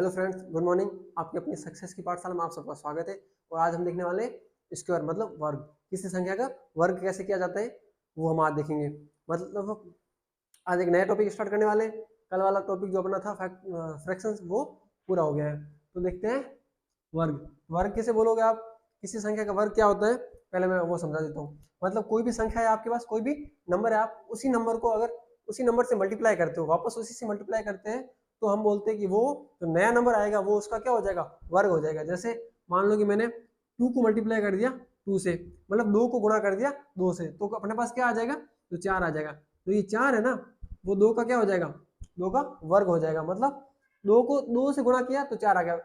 Hello friends, good morning. आपकी अपनी success की पाठशाला में आप सबका स्वागत है। और आज हम देखने वाले स्क्वायर मतलब वर्ग, किसी संख्या का वर्ग कैसे किया जाता है वो हम आज देखेंगे। मतलब आज एक नया टॉपिक स्टार्ट करने वाले। कल वाला टॉपिक जो अपना था फ्रैक्शंस वो पूरा हो गया है। तो देखते हैं वर्ग। वर्ग किसे बोलोगे आप? किसी संख्या का वर्ग क्या होता है पहले मैं वो समझा देता हूँ। मतलब कोई भी संख्या है आपके पास, कोई भी नंबर है, आप उसी नंबर को अगर उसी नंबर से मल्टीप्लाई करते हो, वापस उसी से मल्टीप्लाई करते हैं, तो हम बोलते हैं कि वो जो नया नंबर आएगा वो उसका क्या हो जाएगा, वर्ग हो जाएगा। जैसे मान लो कि मैंने 2 को मल्टीप्लाई कर दिया 2 से, मतलब 2 को गुणा कर दिया 2 से, तो अपने पास क्या आ जाएगा, तो 4 आ जाएगा। तो ये 4 है ना, वो 2 का क्या हो जाएगा, 2 का वर्ग हो जाएगा। मतलब 2 को 2 से गुणा किया तो 4 आ गया।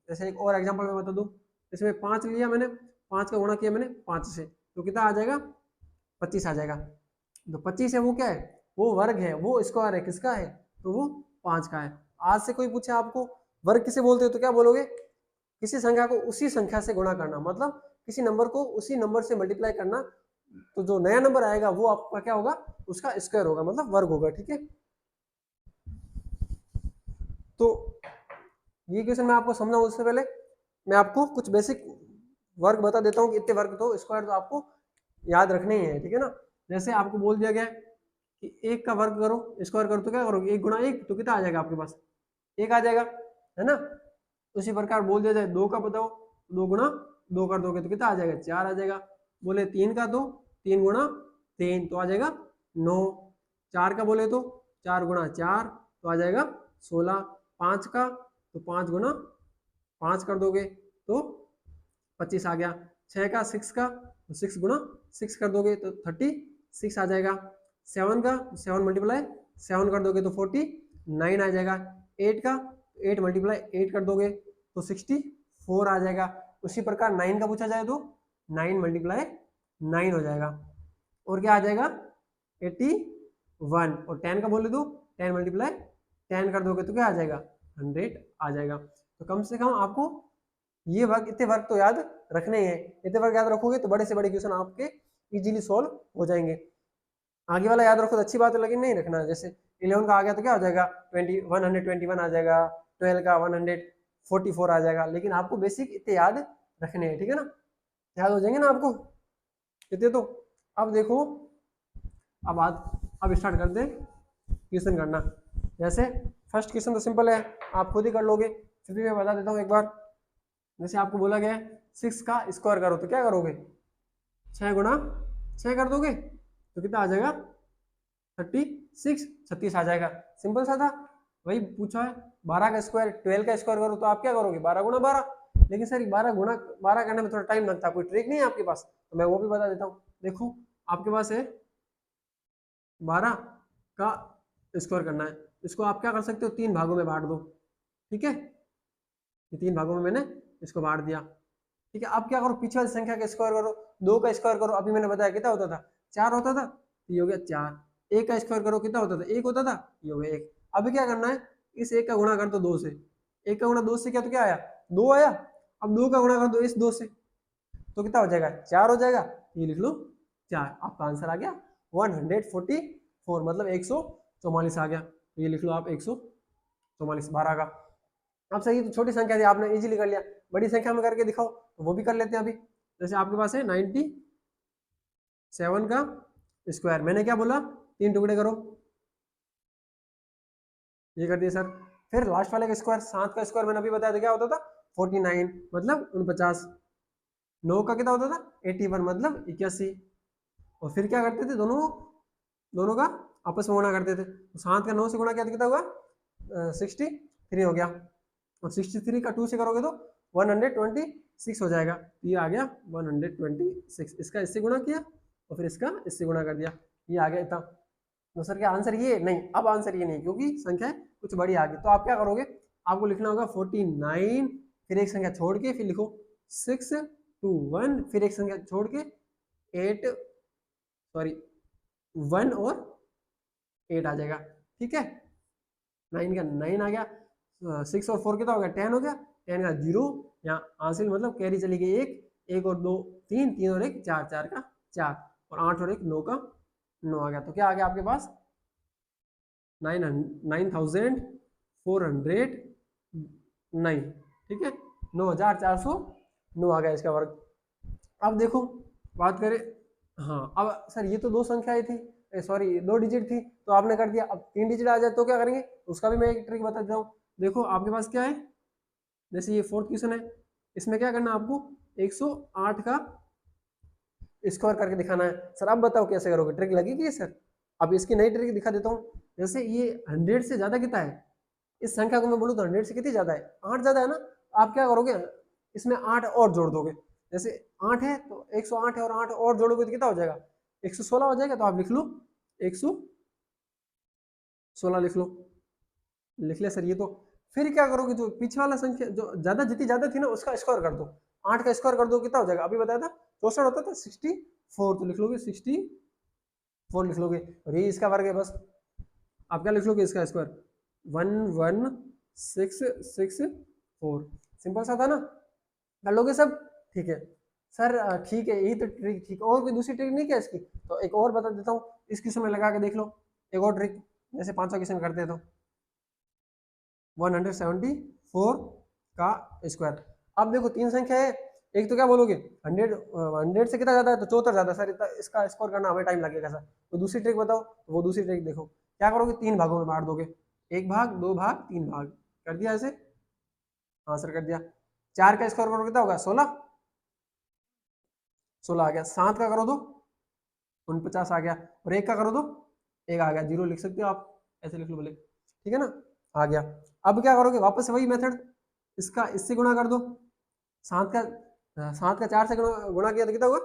जैसे एक और एग्जांपल मैं बता दूं, इसमें 5 लिया मैंने, 5 का गुणा किया मैंने 5 से, तो कितना आ जाएगा, 25 आ जाएगा। तो 25 है वो क्या है, वो वर्ग है, वो स्क्वायर है, किसका है, तो वो 5 का है। आज से कोई पूछे आपको वर्ग किसे बोलते हो तो क्या बोलोगे, किसी संख्या को उसी संख्या से गुणा करना, मतलब किसी नंबर को उसी नंबर से मल्टीप्लाई करना। तो जो नया नंबर आएगा वो आपका क्या होगा, उसका स्क्वायर होगा, मतलब वर्ग होगा। ठीक है, तो ये क्वेश्चन मैं आपको समझाऊं उससे पहले मैं आपको कुछ बेसिक वर्ग बता देता हूँ कि इतने वर्ग तो स्क्वायर तो आपको याद रखने ही है। ठीक है ना, जैसे आपको बोल दिया गया कि 1 का वर्ग करो, स्क्वायर करो, तो क्या करोगे, 1 गुणा 1, तो कितना आ जाएगा आपके पास, 1 आ जाएगा, है ना। उसी प्रकार बोल दिया जाए 2 का बताओ, 2 गुणा 2 कर दोगे तो कितना आ जाएगा, 4 आ जाएगा। बोले 3 का दो, 3 गुणा 3 तो आ जाएगा 9। 4 का बोले तो 4 गुणा 4 तो आ जाएगा 16। 5 का तो 5 गुणा 5 कर दोगे तो 25 आ गया। 6 का 6 का तो 6 गुणा 6 कर दोगे तो 36 आ जाएगा। 7 का 7 मल्टीप्लाई 7 कर दोगे तो 49 आ जाएगा। 8 का 8 मल्टीप्लाई 8 कर दोगे तो 64 आ जाएगा। उसी प्रकार 9 का पूछा जाए तो 9 मल्टीप्लाई 9 हो जाएगा, और क्या आ जाएगा, 81। और 10 का बोले तो 10 मल्टीप्लाई 10 कर दोगे तो क्या आ जाएगा, 100 आ जाएगा। तो कम से कम आपको ये वर्ग, इतने वर्ग तो याद रखने हैं। इतने वर्ग याद रखोगे तो बड़े से बड़े क्वेश्चन आपके इजीली सॉल्व हो जाएंगे। आगे वाला याद रखो तो अच्छी बात है, लेकिन नहीं रखना। जैसे 11 का आ गया तो क्या हो जाएगा, 121 आ जाएगा। 12 का 144 आ जाएगा। लेकिन आपको बेसिक इतने याद रखने हैं, ठीक है ना, याद हो जाएंगे ना आपको इतने। तो अब देखो, अब स्टार्ट कर दे क्वेश्चन करना। जैसे फर्स्ट क्वेश्चन तो सिंपल है, आप खुद ही कर लोगे, फिर भी मैं बता देता हूँ एक बार। जैसे आपको बोला गया है 6 का स्क्वायर करो, तो क्या करोगे, 6 गुणा 6 कर दोगे तो कितना आ जाएगा, 36, 36 आ जाएगा। सिंपल सा था, वही पूछा है। 12 का स्क्वायर 12 का स्क्वायर करो तो आप क्या करोगे, 12 गुणा 12। लेकिन सर 12 गुणा 12 करने में थोड़ा टाइम लगता है, कोई ट्रिक नहीं है आपके पास, तो मैं वो भी बता देता हूँ। देखो आपके पास है 12 का स्क्वायर करना है, इसको आप क्या कर सकते हो, 3 भागों में बांट दो। ठीक है, ये 3 भागों में मैंने इसको बांट दिया। ठीक है, अब क्या करो, पीछे वाली संख्या का स्क्वायर करो। 2 का स्क्वायर करो, अभी मैंने बताया कितना होता था, 4 होता था, तो ये हो गया 4। 1 का स्क्वायर करो, कितना होता था, 1 होता था, ये हो गया 1। अभी क्या करना है, इस 1 का गुणा कर दो 2 से। 1 का गुणा 2 से क्या, तो क्या आया, 2 आया। अब 2 का गुणा कर दो इस 2 से, तो कितना हो जाएगा, 4 हो जाएगा। ये लिख लो 4, आपका आंसर आ गया 144, मतलब 144 आ गया। तो ये लिख लो आप 144 12 का। अब सही, तो छोटी संख्या थी, आपने इजीली कर लिया। बड़ी संख्या में करके दिखाओ तो वो भी कर लेते हैं अभी। जैसे आपके पास है 97 का स्क्वायर, मैंने क्या बोला, 3 टुकड़े करो, ये कर दिए सर। फिर लास्ट वाले का स्क्वायर, 7 का स्क्वायर मैंने अभी बताया था क्या होता था, 49, मतलब 49। 9 का कितना होता था, 81, मतलब 81। और फिर क्या करते थे, दोनों दोनों का आपस में गुणा करते थे। तो 7 का 9 से गुणा किया तो कितना हुआ, 63 हो गया। और 63 का 2 से करोगे तो 126 हो जाएगा। तो ये आ गया 126। इसका इससे गुणा किया और फिर इसका इससे गुणा कर दिया, ये आ गया इतना। तो सर क्या आंसर ये नहीं, अब आंसर ये नहीं, क्योंकि संख्या कुछ बड़ी आ गई। तो आप क्या करोगे, आपको लिखना होगा 49, फिर एक संख्या छोड़ के फिर लिखो 621, फिर एक संख्या छोड़ के 1 और 8 आ जाएगा। ठीक है, 9 का 9 आ गया, 6 और 4 कितना हो गया, 10 हो गया। 10 का 0, यहाँ हासिल मतलब कैरी चली गई 1, 1 और 2 3, 3 और 1 4, 4 का 4, और 8 और 1 9 का 9 आ गया। तो क्या आ गया आपके पास, 9400 नहीं, ठीक है, 9409 आ गया इसका वर्ग। अब देखो बात करें, हाँ अब सर ये तो दो संख्याएं थी, सॉरी दो डिजिट थी, तो आपने कर दिया, अब तीन डिजिट आ जाए तो क्या करेंगे, उसका भी मैं एक ट्रिक बता देता हूँ। देखो आपके पास क्या है, जैसे ये फोर्थ क्वेश्चन है, इसमें क्या करना है आपको, 108 का स्क्वायर करके दिखाना है। सर आप बताओ कैसे करोगे, ट्रिक लगेगी सर? अब इसकी नई ट्रिक दिखा देता हूँ। जैसे ये 100 से ज्यादा कितना है, इस संख्या को मैं बोलूँ तो 100 से कितनी ज्यादा है, 8 ज्यादा है ना। आप क्या करोगे, इसमें 8 और जोड़ दोगे। जैसे 8 है तो 108 है, और 8 और जोड़ोगे तो कितना हो जाएगा, 116 हो जाएगा। तो आप लिख लो 116 लिख लो, लिख लिया सर ये तो। फिर क्या करोगे, जो पीछे वाला संख्या जो ज्यादा जितनी ज्यादा थी ना उसका स्क्वायर कर दो, 8 का स्क्वायर कर दो, कितना हो जाएगा, अभी बताया था 64 होता था, 64, तो लिख लोगे 64 लिख लोगे, और ये इसका वर्ग है बस। आप क्या लिख लोगे, इसका स्क्वायर 11664, सिंपल सा था ना, कर लोगे सब, ठीक है सर। ठीक है, यही तो ट्रिक, ठीक, और कोई दूसरी ट्रिक नहीं क्या इसकी? तो एक और बता देता हूँ, इस किस्म में लगा के देख लो, एक और ट्रिक, जैसे 500 किस्म करते हैं तो 174 का स्क्वायर। अब देखो तीन संख्या है, एक तो क्या बोलोगे 100 से कितना ज्यादा है, तो 74 ज्यादा। सर इतना इसका स्कोर करना हमें टाइम लगेगा सर, तो दूसरी ट्रिक बताओ। तो वो दूसरी ट्रिक देखो, क्या करोगे, तीन भागों में बांट दोगे, एक भाग, दो भाग, तीन भाग, कर दिया ऐसे, हाँ सर कर दिया। 4 का स्क्वायर करोगे कितना होगा, 16, 16 आ गया। 7 का करो तो 49 आ गया, और 1 का करो तो 1 आ गया, 0 लिख सकते हो आप, ऐसे लिख लो बोले, ठीक है ना, आ गया। अब क्या करोगे, वापस से वही मेथड, इसका इससे गुणा कर दो, 7 का 4 से गुणा किया तो कितना होगा,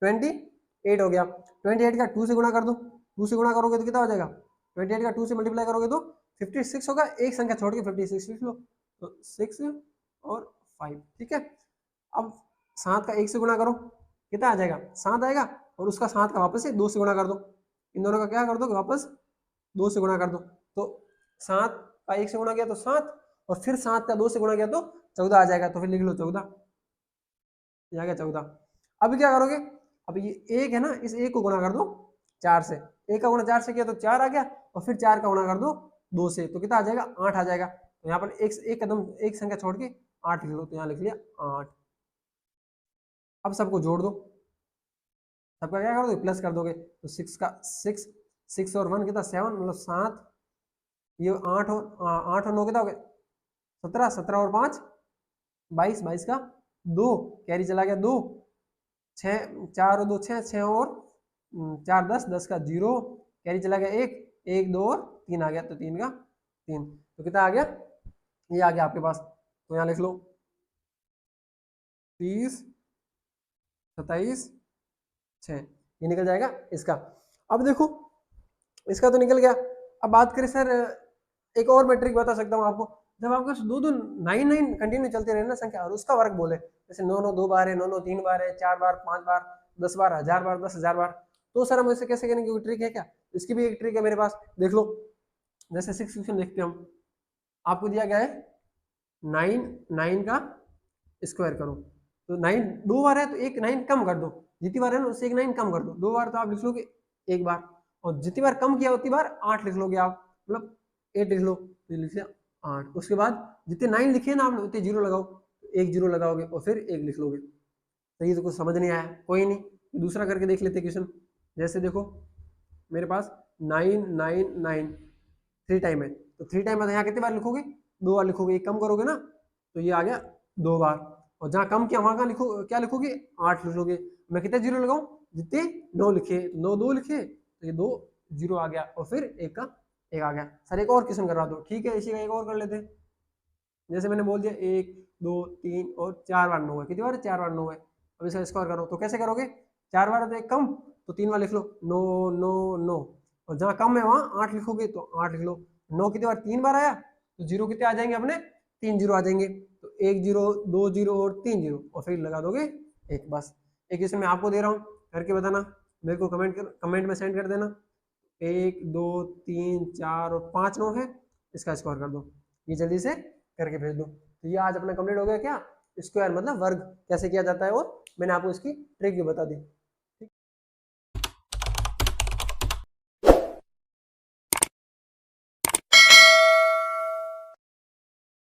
28 हो गया। 28 का 2 से गुणा कर दो, 2 से गुणा करोगे तो कितना हो जाएगा, 28 का 2 से मल्टीप्लाई करोगे तो 56 होगा, एक संख्या छोड़ के 56 लिख लो, तो 6 और 5, ठीक है। अब 7 का 1 से गुणा करो, कितना आ जाएगा, 7 आएगा, और उसका 7 का वापस से 2 से गुणा कर दो, इन दोनों का क्या कर दो, वापस 2 से गुणा कर दो, तो 7 का 1 से गुणा किया तो 7, और फिर 7 का 2 से गुणा किया तो 14 आ जाएगा, तो फिर लिख लो 14, ये आ गया 14। अब क्या करोगे, अब ये एक है ना, इस एक को गुणा कर दो 4 से, एक का गुणा 4 से किया तो 4 आ गया, और फिर 4 का गुणा कर दो 2 से, तो कितना आ जाएगा, 8 आ जाएगा। तो यहाँ पर एक कदम एक संख्या छोड़ के 8 लिख लो, तो यहाँ लिख लिया 8। अब सबको जोड़ दो, सबका क्या करोगे, प्लस कर दोगे, तो 6 और 1 कितना 7, मतलब 7, ये 8 और 9 कितना हो गया 17, 17 और 5 22, 22 का 2 कैरी चला गया 2, 6 4 और 2 6, 6 और 4 10, 10 का 0 कैरी चला गया 1, 1 2 और 3 आ गया, तो 3 का 3, तो कितना आ गया, ये आ गया आपके पास। तो यहाँ लिख लो 30 27 6, ये निकल जाएगा इसका। अब देखो इसका तो निकल गया। अब बात करें सर, एक और मैं ट्रिक बता सकता हूँ आपको, जब आपके पास दो 9 कंटिन्यू चलते रहे ना संख्या, और उसका वर्ग बोले, जैसे 9 9 2 बार है, 9 9 3 बार है, 4 बार, 5 बार, 10 बार, 1000 बार, 10,000 बार, तो सर हम ऐसे कैसे करेंगे, कोई ट्रिक है क्या? इसकी भी एक ट्रिक है मेरे पास, देख लो। जैसे 6 क्वेश्चन देखते हैं हम, आपको दिया गया है 9 का स्क्वायर करो, तो 9 दो बार है तो एक 9 कम कर दो, जितनी बार है ना उससे एक 9 कम कर दो, दो बार तो आप लिख लोगे एक बार, और जितनी बार कम किया उतनी बार 8 लिख लोगे आप, मतलब 8 लिख लो, तो लिख लिया 8। उसके बाद जितने 9 लिखे ना आपने उतने 0 लगाओ, एक 0 लगाओगे और फिर एक लिख लोगे। तो ये तो कुछ समझ नहीं आया, कोई नहीं, दूसरा करके देख लेते क्वेश्चन। जैसे देखो मेरे पास 9 9 9 3 टाइम है, तो 3 टाइम है तो यहाँ कितनी बार लिखोगे, 2 बार लिखोगे, एक कम करोगे ना, तो ये आ गया 2 बार, और जहाँ कम किया वहां का लिखो, क्या लिखोगे 8 लिख लोगे। मैं कितने 0 लगाऊं, जितने 9 लिखे, 9 2 लिखे, तो ये 2 0 आ गया, और फिर एक का एक आ गया। सर एक और क्वेश्चन करवा दो, ठीक है, इसी का एक और कर लेते हैं। जैसे मैंने बोल दिया 1 2 3 और 4 बार 9 है, कितनी बार 4 बार 9 है। अब इसका स्क्वायर करो, तो कैसे करोगे, 4 बार तो एक कम, तो 3 बार लिख लो 9 9 9, और जहाँ कम है वहां 8 लिखोगे तो 8 लिख लो। 9 कितनी बार 3 बार आया, तो 0 कितने आ जाएंगे अपने, 3 0 आ जाएंगे, तो 1 0 2 0 और 3 0, और फिर लगा दोगे एक, बस। एक क्वेश्चन मैं आपको दे रहा हूँ, करके बताना, मेरे को कमेंट में सेंड कर देना। 1 2 3 4 और 5 9 है, इसका स्क्वायर कर दो, ये जल्दी से करके भेज दो। तो ये आज अपना कंप्लीट हो गया क्या, स्क्वायर मतलब वर्ग कैसे किया जाता है, और मैंने आपको इसकी ट्रिक भी बता दी।